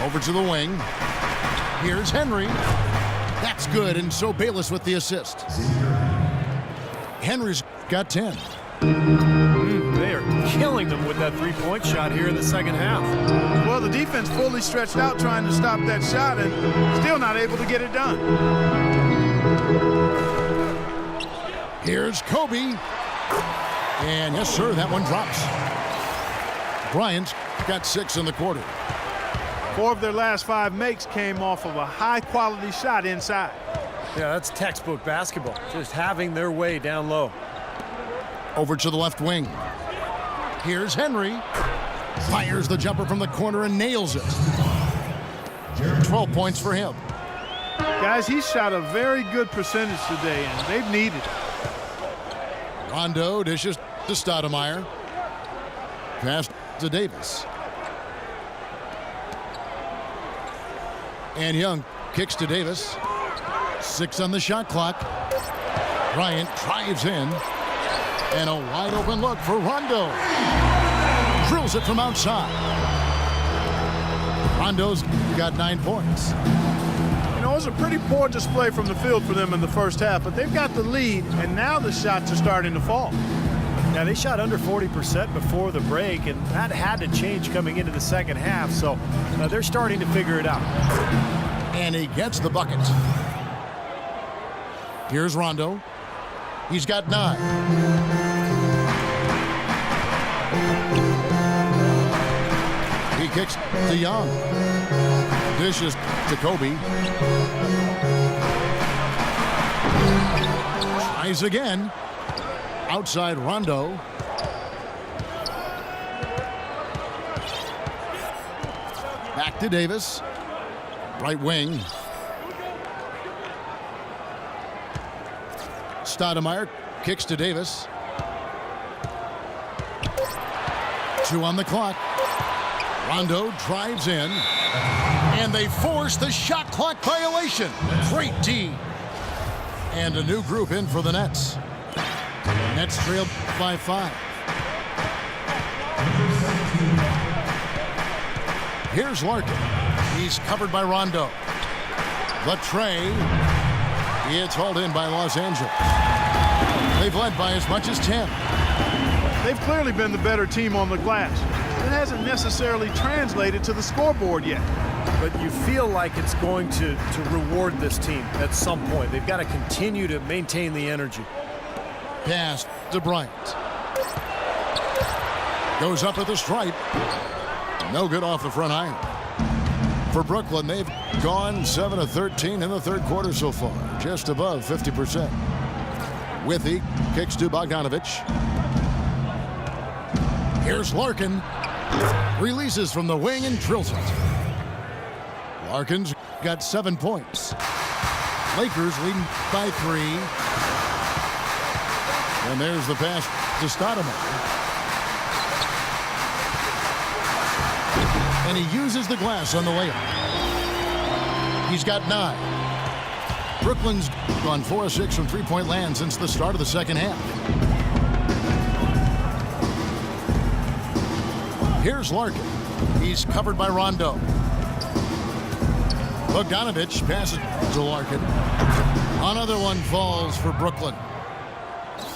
Over to the wing. Here's Henry. That's good, and so Bayless with the assist. Henry's got 10. They are killing them with that three-point shot here in the second half. Well, the defense fully stretched out trying to stop that shot and still not able to get it done. Here's Kobe. And yes, sir, that one drops. Bryant's got 6 in the quarter. 4 of their last 5 makes came off of a high-quality shot inside. Yeah, that's textbook basketball. Just having their way down low. Over to the left wing. Here's Henry. Fires the jumper from the corner and nails it. 12 points for him. Guys, he shot a very good percentage today, and they've needed it. Rondo dishes to Stoudemire. Pass to Davis. And Young kicks to Davis. 6 on the shot clock. Bryant drives in. And a wide open look for Rondo. Drills it from outside. Rondo's got 9 points. You know, it was a pretty poor display from the field for them in the first half, but they've got the lead, and now the shots are starting to fall. Yeah, they shot under 40% before the break, and that had to change coming into the second half, so they're starting to figure it out. And he gets the bucket. Here's Rondo. He's got 9. He kicks to Young. Dishes to Kobe. Tries again. Outside Rondo. Back to Davis. Right wing. Stoudemire kicks to Davis. 2 on the clock. Rondo drives in. And they force the shot clock violation. Great D. And a new group in for the Nets. Nets trailed by 5. Here's Larkin. He's covered by Rondo. The tray. It's hauled in by Los Angeles. They've led by as much as 10. They've clearly been the better team on the glass. It hasn't necessarily translated to the scoreboard yet. But you feel like it's going to reward this team at some point. They've got to continue to maintain the energy. Pass to Bryant. Goes up at the stripe. No good off the front iron. For Brooklyn, they've gone 7 of 13 in the third quarter so far, just above 50%. Withy kicks to Bogdanovic. Here's Larkin. Releases from the wing and drills it. Larkin's got 7 points. Lakers leading by 3. And there's the pass to Stoudemire. And he uses the glass on the layup. He's got 9. Brooklyn's gone 4 of 6 from three-point land since the start of the second half. Here's Larkin. He's covered by Rondo. Bogdanovic passes to Larkin. Another one falls for Brooklyn.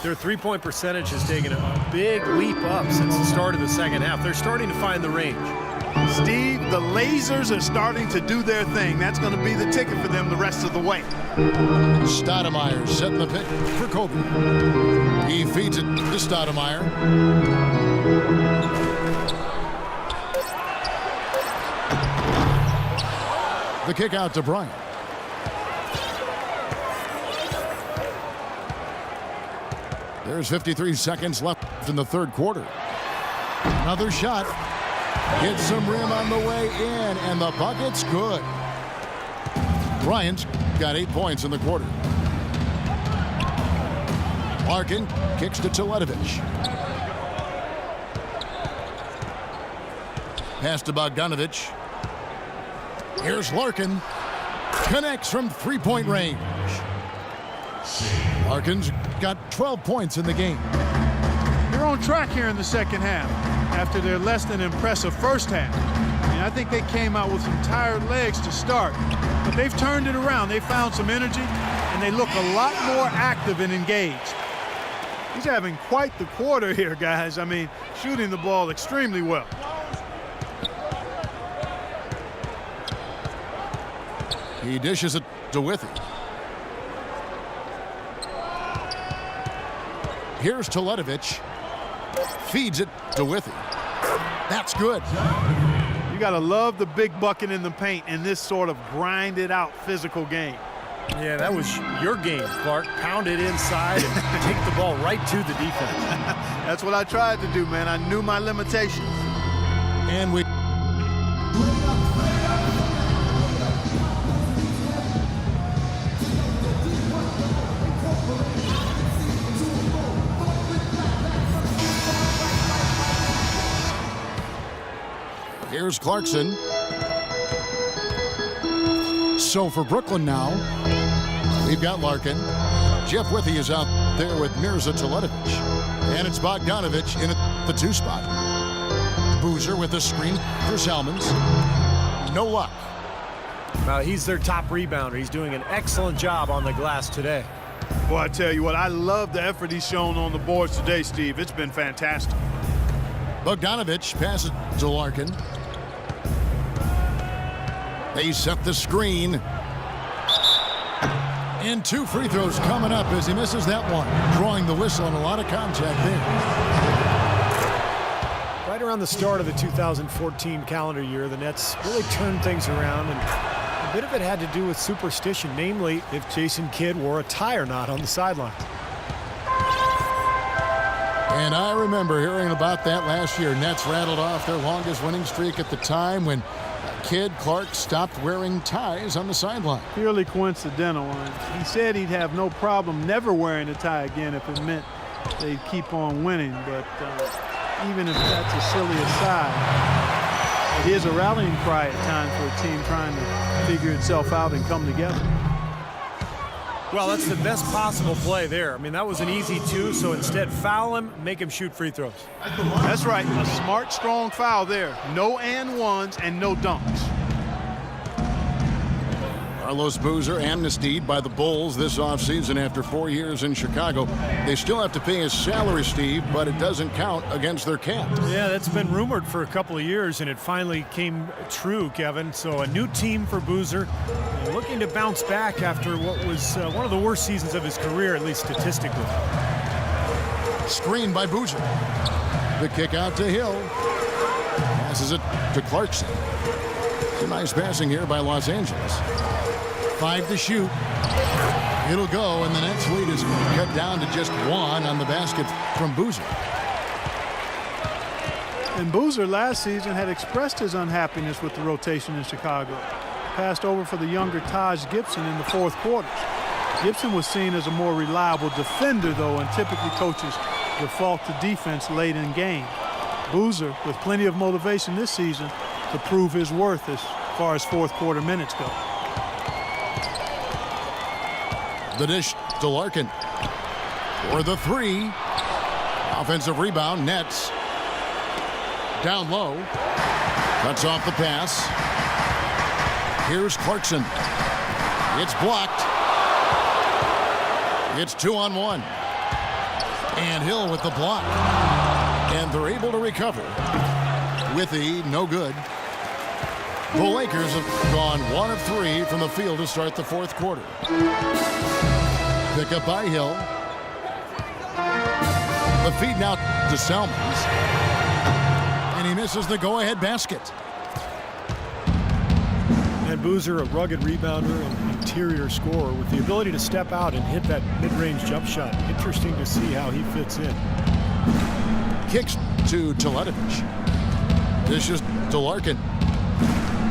Their three-point percentage has taken a big leap up since the start of the second half. They're starting to find the range. Steve, the lasers are starting to do their thing. That's going to be the ticket for them the rest of the way. Stoudemire setting the pick for Kobe. He feeds it to Stoudemire. The kick out to Bryant. There's 53 seconds left in the third quarter. Another shot. Gets some rim on the way in, and the bucket's good. Bryant's got 8 points in the quarter. Larkin kicks to Teletovic. Pass to Bogdanovic. Here's Larkin. Connects from three-point range. Larkin's got 12 points in the game. You're on track here in the second half after their less than impressive first half. I think they came out with some tired legs to start, but they've turned it around. They found some energy, and they look a lot more active and engaged. He's having quite the quarter here, guys. I mean, shooting the ball extremely well. He dishes it to Withey. Here's Teletovic. Feeds it to Withey. That's good. You got to love the big bucket in the paint in this sort of grind-it-out physical game. Yeah, that was your game, Clark. Pound it inside and take the ball right to the defense. That's what I tried to do, man. I knew my limitations. And we... Here's Clarkson. So for Brooklyn now, we've got Larkin. Jeff Withey is out there with Mirza Teletovic. And it's Bogdanovic in at the 2 spot. Boozer with the screen for Salmons. No luck. He's their top rebounder. He's doing an excellent job on the glass today. Well, I tell you what, I love the effort he's shown on the boards today, Steve. It's been fantastic. Bogdanovic passes to Larkin. They set the screen. And 2 free throws coming up as he misses that one. Drawing the whistle and a lot of contact there. Right around the start of the 2014 calendar year, the Nets really turned things around, and a bit of it had to do with superstition, namely if Jason Kidd wore a tie or not on the sideline. And I remember hearing about that last year. Nets rattled off their longest winning streak at the time when Kidd Clark stopped wearing ties on the sideline. Purely coincidental. He said he'd have no problem never wearing a tie again if it meant they'd keep on winning. But even if that's a silly aside, it is a rallying cry at times for a team trying to figure itself out and come together. Well, that's the best possible play there. I mean, that was an easy 2, so instead foul him, make him shoot free throws. That's right, a smart, strong foul there. No and ones and no dunks. Carlos Boozer amnestied by the Bulls this offseason after 4 years in Chicago. They still have to pay his salary, Steve, but it doesn't count against their cap. Yeah, that's been rumored for a couple of years, and it finally came true, Kevin. So a new team for Boozer, looking to bounce back after what was one of the worst seasons of his career, at least statistically. Screen by Boozer. The kick out to Hill. Passes it to Clarkson. Some nice passing here by Los Angeles. 5 to shoot. It'll go, and the Nets lead is cut down to just 1 on the basket from Boozer. And Boozer last season had expressed his unhappiness with the rotation in Chicago. Passed over for the younger Taj Gibson in the 4th quarter. Gibson was seen as a more reliable defender, though, and typically coaches default to defense late in game. Boozer with plenty of motivation this season to prove his worth as far as 4th quarter minutes go. The dish to Larkin for the 3. Offensive rebound, Nets. Down low. Cuts off the pass. Here's Clarkson. It's blocked. It's 2-on-1. And Hill with the block. And they're able to recover. Withey, no good. The Lakers have gone 1 of 3 from the field to start the 4th quarter. Pick up by Hill. The feed now to Salmons. And he misses the go-ahead basket. And Boozer, a rugged rebounder and interior scorer with the ability to step out and hit that mid-range jump shot. Interesting to see how he fits in. Kicks to Teletovic. Dishes to Larkin.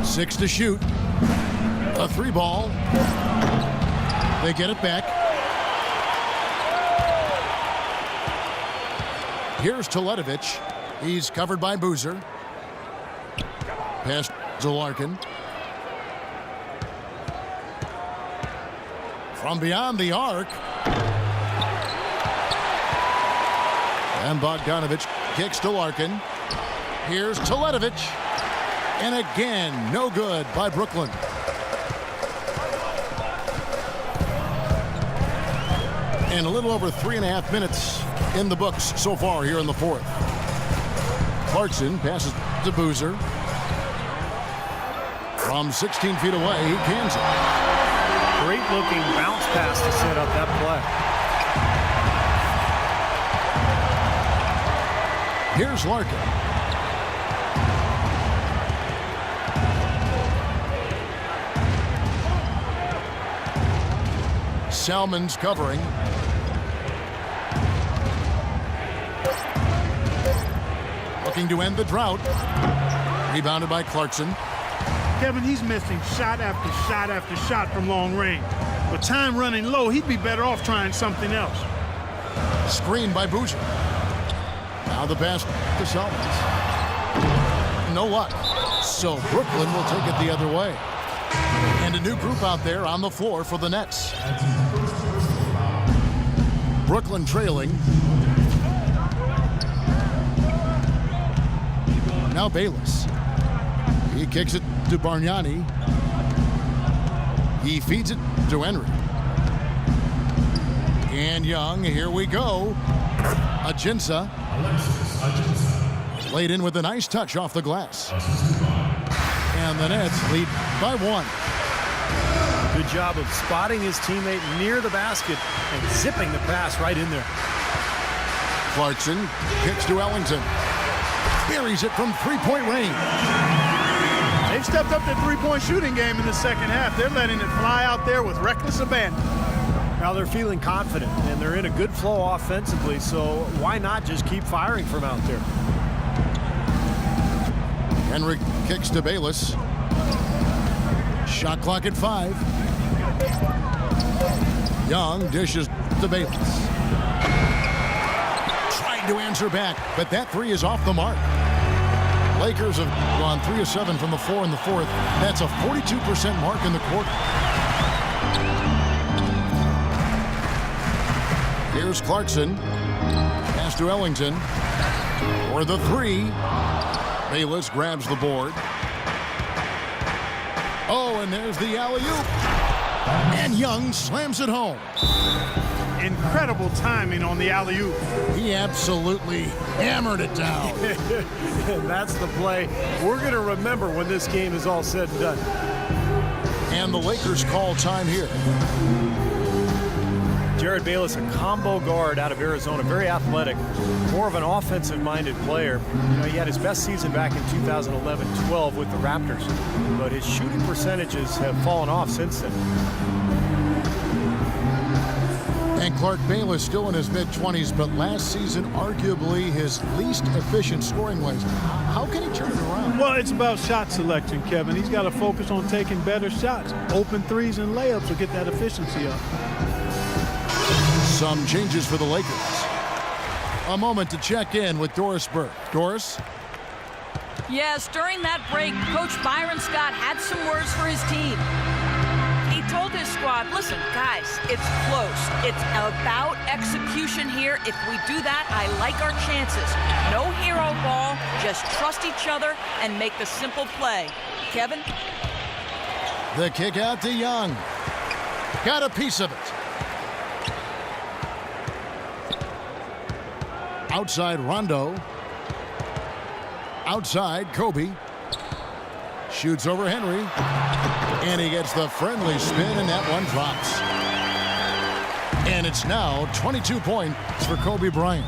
6 to shoot. A 3 ball. They get it back. Here's Teletovic. He's covered by Boozer. Pass to Larkin. From beyond the arc. And Bogdanovich kicks to Larkin. Here's Teletovic. And again, no good by Brooklyn. And a little over 3.5 minutes in the books so far here in the fourth. Clarkson passes to Boozer. From 16 feet away, he cans it. Great looking bounce pass to set up that play. Here's Larkin. Salmon's covering. Looking to end the drought. Rebounded by Clarkson. Kevin, he's missing shot after shot after shot from long range. With time running low, he'd be better off trying something else. Screened by Boozer. Now the pass to Salmons. No luck. So Brooklyn will take it the other way. And a new group out there on the floor for the Nets. Brooklyn trailing. Now Bayless. He kicks it to Bargnani. He feeds it to Henry. And Young, here we go. Ajinça. Laid in with a nice touch off the glass. And the Nets lead by 1. Good job of spotting his teammate near the basket and zipping the pass right in there. Clarkson kicks to Ellington. Buries it from three-point range. They've stepped up their three-point shooting game in the second half. They're letting it fly out there with reckless abandon. Now they're feeling confident, and they're in a good flow offensively, so why not just keep firing from out there? Henry kicks to Bayless. Shot clock at 5. Young dishes to Bayless. Trying to answer back, but that three is off the mark. Lakers have gone 3 of 7 from the floor in the fourth. That's a 42% mark in the quarter. Here's Clarkson. Pass to Ellington. For the three. Bayless grabs the board. Oh, and there's the alley-oop. And Young slams it home. Incredible timing on the alley-oop. He absolutely hammered it down. And that's the play we're going to remember when this game is all said and done. And the Lakers call time here. Jared Bayless, a combo guard out of Arizona, very athletic, more of an offensive-minded player. You know, he had his best season back in 2011-12 with the Raptors, but his shooting percentages have fallen off since then. And Clark Bayless still in his mid-20s, but last season arguably his least efficient scoring-wise. How can he turn it around? Well, it's about shot selection, Kevin. He's got to focus on taking better shots. Open threes and layups will get that efficiency up. Some changes for the Lakers. A moment to check in with Doris Burke. Doris? Yes, during that break, Coach Byron Scott had some words for his team. He told his squad, listen, guys, it's close. It's about execution here. If we do that, I like our chances. No hero ball, just trust each other and make the simple play. Kevin? The kick out to Young. Got a piece of it. Outside Rondo. Outside Kobe. Shoots over Henry. And he gets the friendly spin, and that one drops. And it's now 22 points for Kobe Bryant.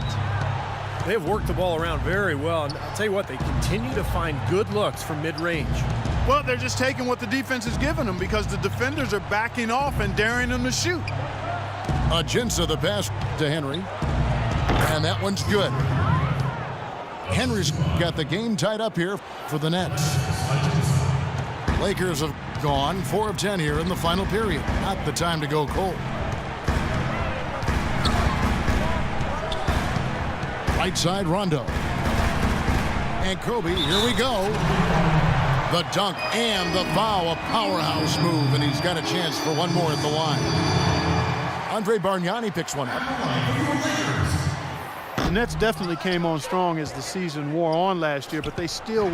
They have worked the ball around very well, and I'll tell you what, they continue to find good looks from mid-range. Well, they're just taking what the defense is giving them because the defenders are backing off and daring them to shoot. Ajinça the pass to Henry. And that one's good. Henry's got the game tied up here for the Nets. Lakers have gone 4 of 10 here in the final period. Not the time to go cold. Right side Rondo. And Kobe, here we go. The dunk and the foul, a powerhouse move, and he's got a chance for one more at the line. Andre Bargnani picks one up. Nets definitely came on strong as the season wore on last year, but they still were